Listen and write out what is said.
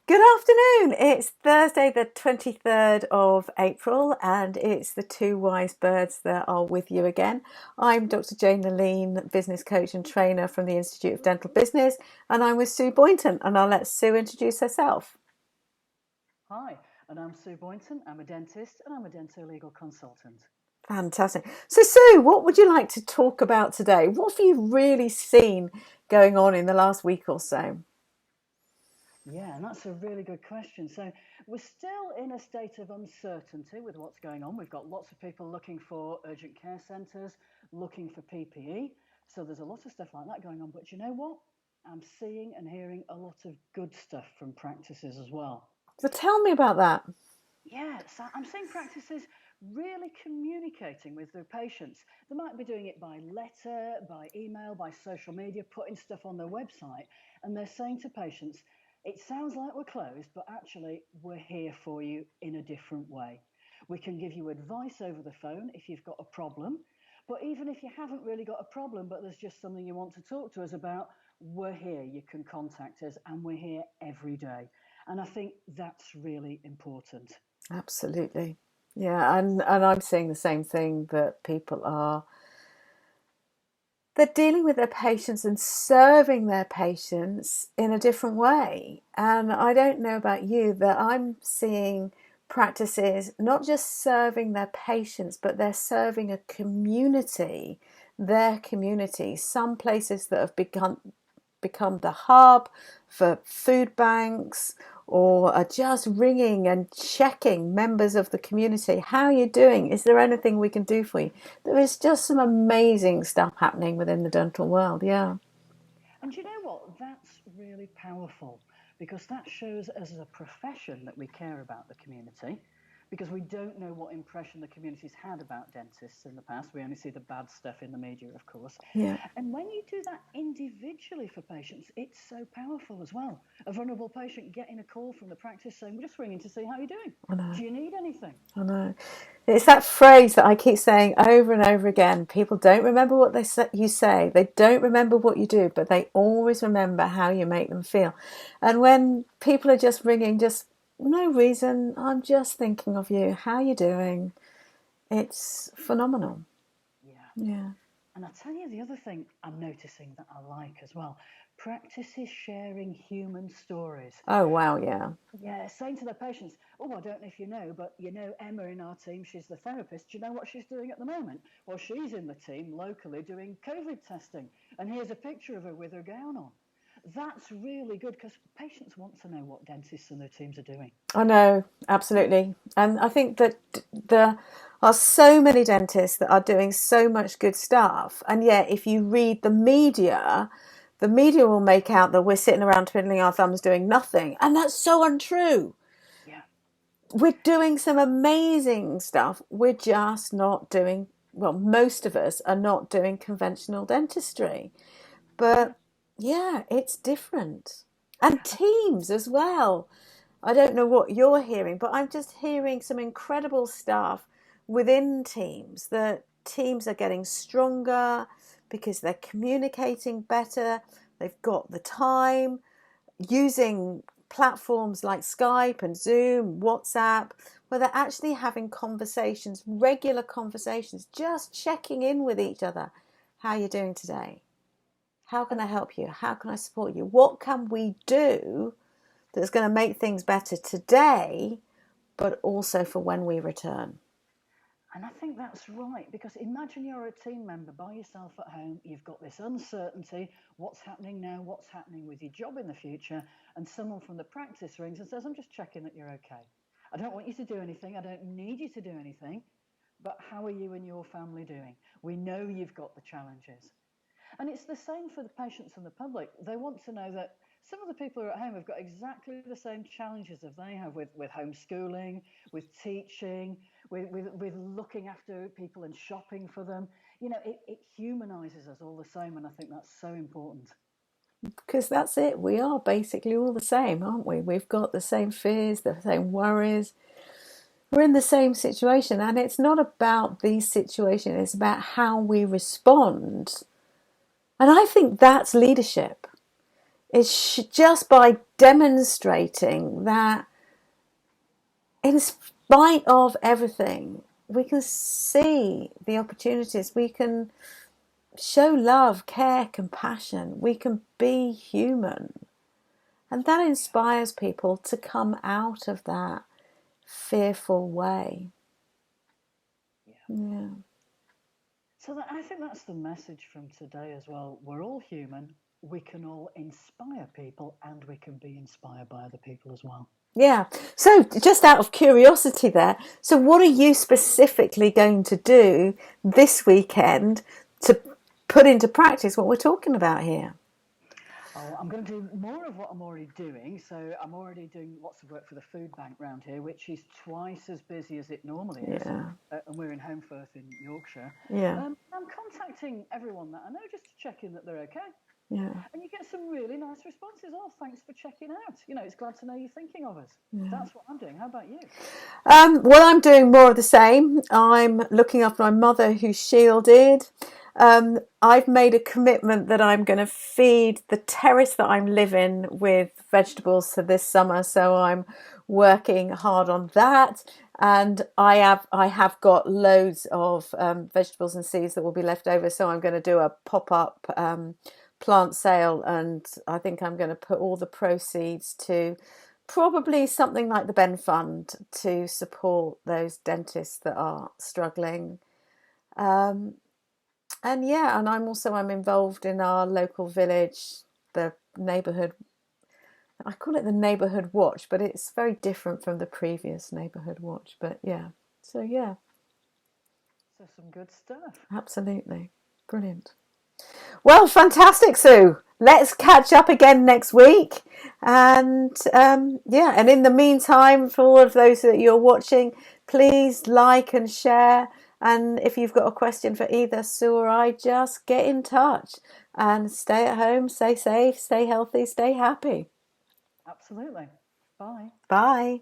Good afternoon. It's Thursday, the 23rd of April, and it's the two wise birds that are with you again. I'm Dr. Jane Lelean, business coach and trainer from the Institute of Dental Business, and I'm with Sue Boynton, and I'll let Sue introduce herself. Hi, and I'm Sue Boynton. I'm a dentist and I'm a dental-legal consultant. Fantastic. So, Sue, what would you like to talk about today? What have you really seen going on in the last week or so? Yeah, and that's a really good question. So, we're still in a state of uncertainty with what's going on. We've got lots of people looking for urgent care centres, looking for PPE. So, there's a lot of stuff like that going on. But you know what? I'm seeing and hearing a lot of good stuff from practices as well. So, tell me about that. Yeah, so I'm seeing practices really communicating with their patients. They might be doing it by letter, by email, by social media, putting stuff on their website, and they're saying to patients, it sounds like we're closed, but actually we're here for you in a different way. We can give you advice over the phone if you've got a problem, but even if you haven't really got a problem, but there's just something you want to talk to us about, we're here. You can contact us, and we're here every day. And I think that's really important. Absolutely. Yeah, and I'm seeing the same thing that people are they're dealing with their patients and serving their patients in a different way. And I don't know about you, that I'm seeing practices not just serving their patients, but they're serving a community, their community. Some places that have become the hub for food banks or are just ringing and checking members of the community. How are you doing? Is there anything we can do for you? There is just some amazing stuff happening within the dental world. Yeah. And you know what? That's really powerful because that shows us as a profession that we care about the community because we don't know what impression the community's had about dentists in the past. We only see the bad stuff in the media, of course. Yeah. And when you do that individually for patients, it's so powerful as well. A vulnerable patient getting a call from the practice saying, we're just ringing to see how you're doing. I know. Do you need anything? I know. It's that phrase that I keep saying over and over again. People don't remember what you say. They don't remember what you do, but they always remember how you make them feel. And when people are just ringing, just no reason, I'm just thinking of you. How are you doing? It's phenomenal. Yeah. Yeah. And I'll tell you the other thing I'm noticing that I like as well. Practice is sharing human stories. Oh, wow. Yeah. Yeah, saying to their patients, oh, I don't know if you know, but you know Emma in our team, she's the therapist. Do you know what she's doing at the moment? Well, she's in the team locally doing COVID testing. And here's a picture of her with her gown on. That's really good because patients want to know what dentists and their teams are doing. I know, absolutely. And I think that there are so many dentists that are doing so much good stuff. And yet, if you read the media will make out that we're sitting around twiddling our thumbs doing nothing. And that's so untrue. Yeah. We're doing some amazing stuff. We're just not doing, well, most of us are not doing conventional dentistry. Yeah. But yeah, it's different. And teams as well. I don't know what you're hearing, but I'm just hearing some incredible stuff within teams, that teams are getting stronger because they're communicating better, they've got the time, using platforms like Skype and Zoom, WhatsApp, where they're actually having conversations, regular conversations, just checking in with each other. How are you doing today? How can And I help you? How can I support you? What can we do that's going to make things better today, but also for when we return? And I think that's right, because imagine you're a team member by yourself at home, you've got this uncertainty, what's happening now, what's happening with your job in the future, and someone from the practice rings and says, I'm just checking that you're okay. I don't want you to do anything, I don't need you to do anything, but how are you and your family doing? We know you've got the challenges. And it's the same for the patients and the public. They want to know that some of the people who are at home have got exactly the same challenges that they have with homeschooling, with teaching, with looking after people and shopping for them. You know, it humanizes us all the same. And I think that's so important. Because that's it. We are basically all the same, aren't we? We've got the same fears, the same worries. We're in the same situation. And it's not about the situation, it's about how we respond. And I think that's leadership. It's just by demonstrating that in spite of everything, we can see the opportunities. We can show love, care, compassion. We can be human. And that inspires people to come out of that fearful way. Yeah. So I think that's the message from today as well. We're all human. We can all inspire people, and we can be inspired by other people as well. Yeah. So just out of curiosity there, so what are you specifically going to do this weekend to put into practice what we're talking about here? Oh, I'm going to do more of what I'm already doing. So I'm already doing lots of work for the food bank round here, which is twice as busy as it normally is. Yeah. And we're in Holmfirth in Yorkshire. Yeah. I'm contacting everyone that I know just to check in that they're okay. Yeah. And you get some really nice responses. Oh, thanks for checking out. It's glad to know you're thinking of us. Yeah. That's what I'm doing. How about you? Well, I'm doing more of the same. I'm looking after my mother who's shielded. I've made a commitment that I'm going to feed the terrace that I'm living with vegetables for this summer. So I'm working hard on that. And I have got loads of vegetables and seeds that will be left over. So I'm going to do a pop-up plant sale, and I think I'm going to put all the proceeds to probably something like the Ben Fund to support those dentists that are struggling. And I'm involved in our local village, the neighbourhood. I call it the neighbourhood watch, but it's very different from the previous neighbourhood watch. But yeah, so yeah. So some good stuff. Absolutely. Brilliant. Well, fantastic, Sue. Let's catch up again next week. And and in the meantime, for all of those that you're watching, please like and share. And if you've got a question for either Sue or I, just get in touch and stay at home, stay safe, stay healthy, stay happy. Absolutely. Bye. Bye.